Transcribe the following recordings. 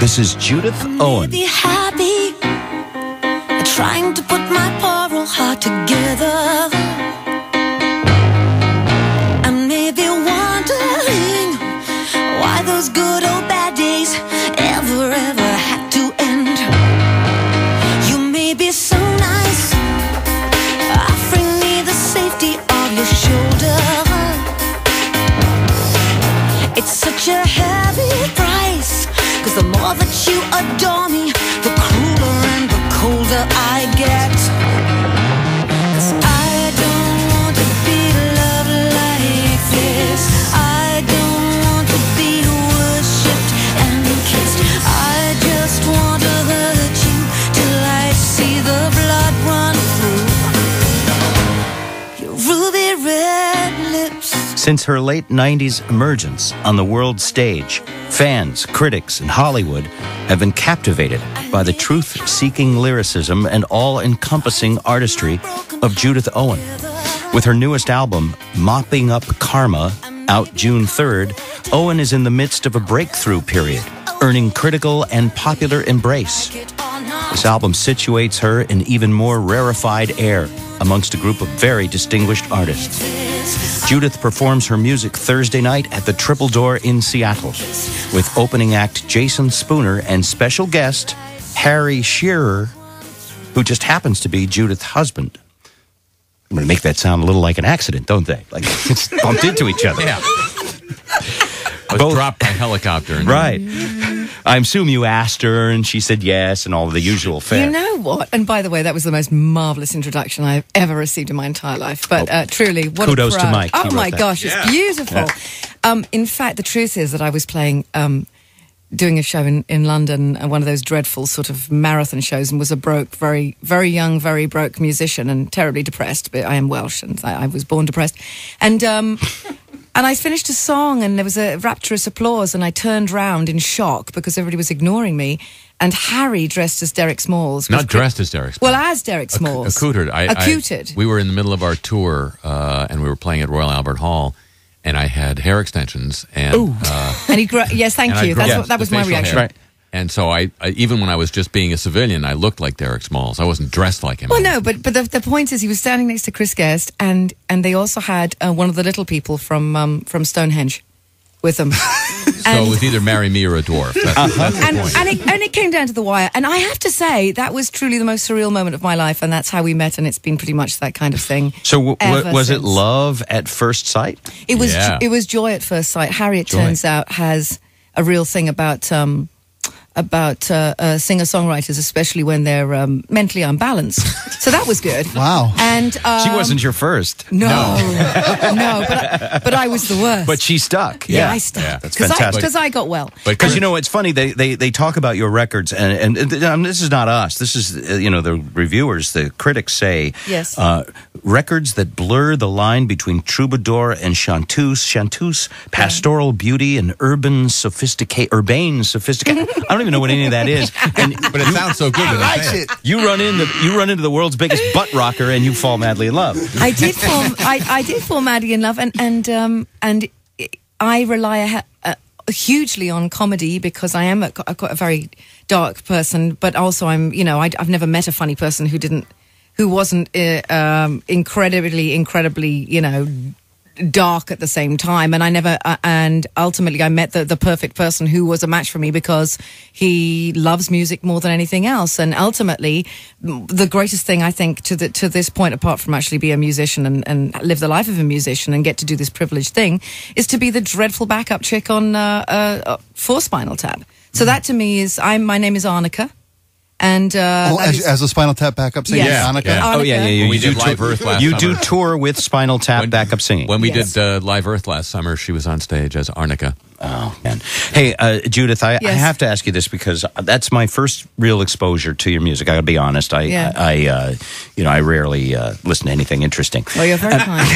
This is Judith Owen. Be happy, trying to put my poor old heart together. And maybe wondering why those good old bad days ever had to end. You may be so nice, offering me the safety of your shoulder. It's such a heavy price, 'cause the more that you adore me, the crueler and the colder I get. 'Cause I don't want to be loved like this. I don't want to be worshipped and kissed. I just want to hurt you till I see the blood run through your ruby red lips. Since her late 90s emergence on the world stage, fans, critics, and Hollywood have been captivated by the truth-seeking lyricism and all-encompassing artistry of Judith Owen. With her newest album, Mopping Up Karma, out June 3rd, Owen is in the midst of a breakthrough period, earning critical and popular embrace. This album situates her in even more rarefied air amongst a group of very distinguished artists. Judith performs her music Thursday night at the Triple Door in Seattle, with opening act Jason Spooner and special guest Harry Shearer, who just happens to be Judith's husband. I'm going to make that sound a little like an accident, don't they? Like it's bumped into each other. Yeah. I was dropped by helicopter. Right. I assume you asked her and she said yes and all of the usual fare. You know what? And by the way, that was the most marvellous introduction I've ever received in my entire life. But truly, what kudos a crowd. to Mike. Oh my gosh, it's beautiful. Yeah. In fact, the truth is that I was playing, doing a show in London, one of those dreadful sort of marathon shows, and was a broke, very, very young, very broke musician and terribly depressed. But I am Welsh and I was born depressed. And I finished a song and there was a rapturous applause and I turned round in shock because everybody was ignoring me. And Harry, dressed as Derek Smalls... Not dressed as Derek Smalls. Well, as Derek Smalls. Accoutered. We were in the middle of our tour and we were playing at Royal Albert Hall and I had hair extensions. And, and he yes, thank you. That was my reaction. Right. And so I even when I was just being a civilian, I looked like Derek Smalls. I wasn't dressed like him. Well, no, but the point is he was standing next to Chris Guest, and they also had one of the little people from Stonehenge with them. So it was either marry me or a dwarf. That's the point. And it came down to the wire. And I have to say, that was truly the most surreal moment of my life, and that's how we met, and it's been pretty much that kind of thing. So was it love at first sight? It was. Yeah. It was joy at first sight. Harry, it turns out, has a real thing about singer-songwriters, especially when they're mentally unbalanced. So that was good. Wow. And she wasn't your first. No, but I was the worst. But she stuck. Yeah, I stuck. Yeah, that's fantastic. Because I got well. Because you know, it's funny. They talk about your records, and this is not us. This is the reviewers, the critics say yes. Records that blur the line between troubadour and chanteuse, pastoral beauty and urbane sophistication. I don't even know what any of that is. But it sounds so good. I like it. You run into the world's biggest butt rocker, and you fall madly in love. I did fall madly in love, and I rely hugely on comedy because I am quite a very dark person, but also I've never met a funny person who wasn't incredibly dark at the same time, and ultimately I met the perfect person who was a match for me because he loves music more than anything else. And ultimately the greatest thing I think to this point, apart from actually be a musician and live the life of a musician and get to do this privileged thing, is to be the dreadful backup chick on for Spinal Tap. So that to me is my name is Arnica. And as a Spinal Tap backup singer, yes. Annika? Yeah. Oh yeah. We did Live Earth last summer. You do tour with Spinal Tap backup singing. When we did Live Earth last summer, she was on stage as Arnica. Oh man! Hey, Judith, I have to ask you this because that's my first real exposure to your music. I got to be honest. I rarely listen to anything interesting. Well, you're very kind.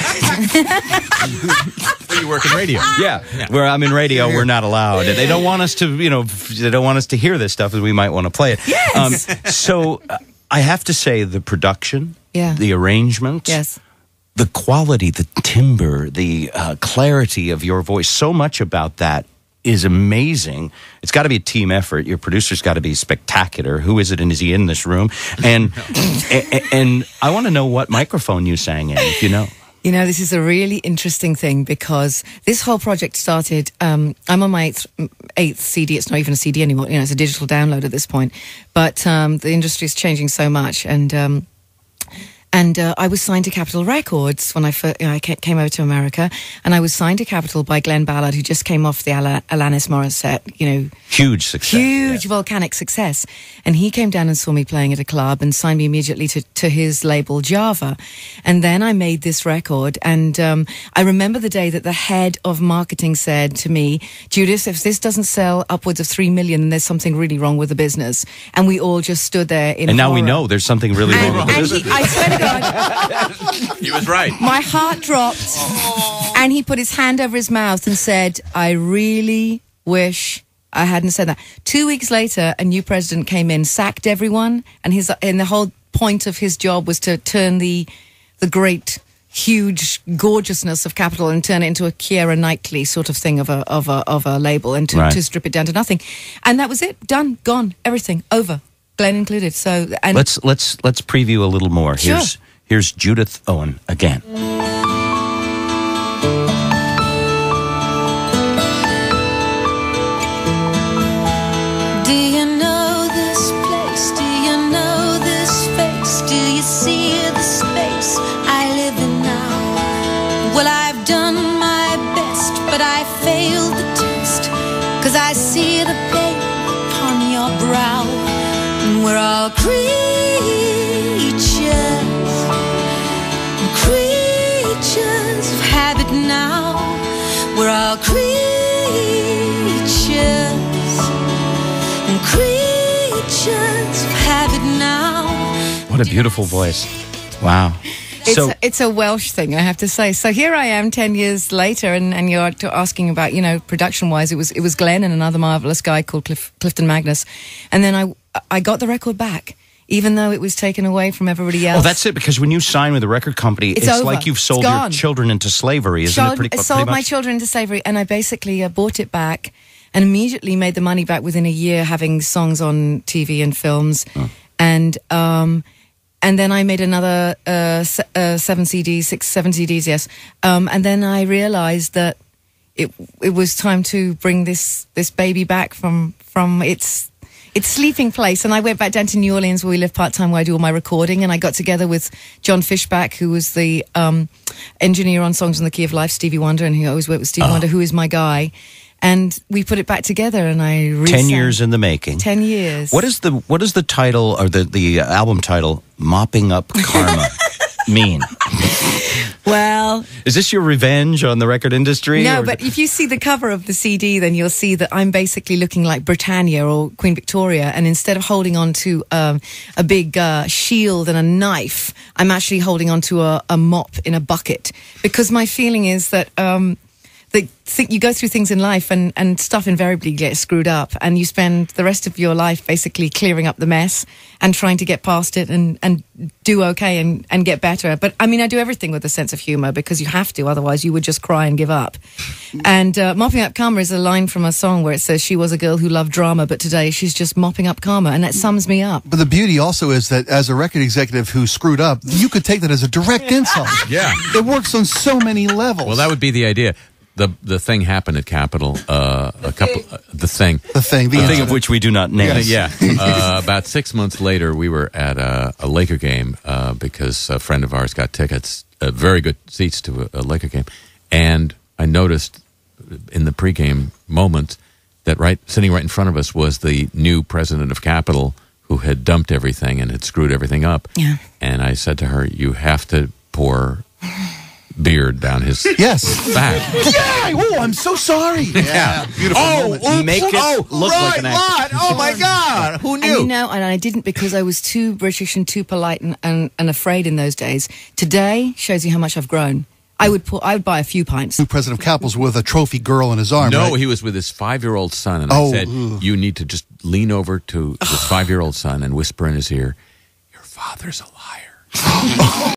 You work in radio. Yeah. Where I'm in radio, we're not allowed. They don't want us to, they don't want us to hear this stuff, as we might want to play it. Yes. So I have to say, the production, the arrangements, yes. The quality, the timbre, the clarity of your voice, so much about that is amazing. It's got to be a team effort. Your producer's got to be spectacular. Who is it, and is he in this room? And and I want to know what microphone you sang in, if you know. You know, this is a really interesting thing because this whole project started, I'm on my eighth CD. It's not even a CD anymore. You know, it's a digital download at this point. But the industry is changing so much. And I was signed to Capitol Records when I came over to America. And I was signed to Capitol by Glenn Ballard, who just came off the Alanis Morissette, you know. Huge success. Huge volcanic success. And he came down and saw me playing at a club and signed me immediately to his label Java. And then I made this record. And I remember the day that the head of marketing said to me, Judith, if this doesn't sell upwards of 3 million, then there's something really wrong with the business. And we all just stood there in And now horror. we know there's something really wrong with the business. I swear to God, He was right. my heart dropped, and he put his hand over his mouth and said, I really wish I hadn't said that. 2 weeks later, a new president came in, sacked everyone, and the whole point of his job was to turn the great, huge gorgeousness of Capitol and turn it into a Keira Knightley sort of thing of a label, and to strip it down to nothing. And that was it. Done. Gone. Everything. Over. Glenn included. So, and Let's preview a little more. Sure. Here's Judith Owen again. Do you know this place? Do you know this face? Do you see the space I live in now? Well, I've done my best, but I failed the test, 'cause I see the pain upon your brow. And we're all creatures of habit now. We're all creatures of habit now. What a beautiful voice. Wow. it's a Welsh thing, I have to say. So here I am 10 years later, and you're asking about, you know, production-wise, it was Glenn and another marvelous guy called Clifton Magnus. And then I got the record back, even though it was taken away from everybody else. Oh, that's it, because when you sign with a record company, it's over. like you've sold your children into slavery, isn't it? Pretty sold my much? children into slavery, and I basically bought it back and immediately made the money back within a year, having songs on TV and films. Oh. And then I made another 7 CDs, yes. And then I realized that it was time to bring this baby back from its sleeping place. And I went back down to New Orleans, where we live part-time, where I do all my recording. And I got together with John Fishback, who was the engineer on Songs in the Key of Life, Stevie Wonder, and he always worked with Stevie Wonder, who is my guy. And we put it back together, and I 10 years in the making. 10 years. What is the title, or the album title, Mopping Up Karma, mean? Well, is this your revenge on the record industry? No, or? but if you see the cover of the CD, then you'll see that I'm basically looking like Britannia or Queen Victoria, and instead of holding on to a big shield and a knife, I'm actually holding on to a mop in a bucket, because my feeling is that you go through things in life, and stuff invariably gets screwed up, and you spend the rest of your life basically clearing up the mess and trying to get past it and do okay and get better. But I mean, I do everything with a sense of humor, because you have to, otherwise you would just cry and give up. And Mopping Up Karma is a line from a song where it says, she was a girl who loved drama, but today she's just mopping up karma, and that sums me up. But the beauty also is that as a record executive who screwed up, you could take that as a direct insult. Yeah. It works on so many levels. Well, that would be the idea. The thing happened at Capitol. The thing of which we do not name. Yeah. About 6 months later, we were at a Laker game because a friend of ours got tickets, very good seats to a Laker game, and I noticed in the pregame moments that sitting right in front of us was the new president of Capitol, who had dumped everything and had screwed everything up. Yeah. And I said to her, "You have to pour beard down his back." Yeah. Oh, I'm so sorry. Yeah. Beautiful moment. Make it look like an actor. Oh my God! Who knew? And you know, and I didn't, because I was too British and too polite and afraid in those days. Today shows you how much I've grown. I would buy a few pints. New president of Capitol's with a trophy girl in his arm. No, right? he was with his 5-year-old son, and I said, "You need to just lean over to his 5-year-old son and whisper in his ear, 'Your father's a liar.'"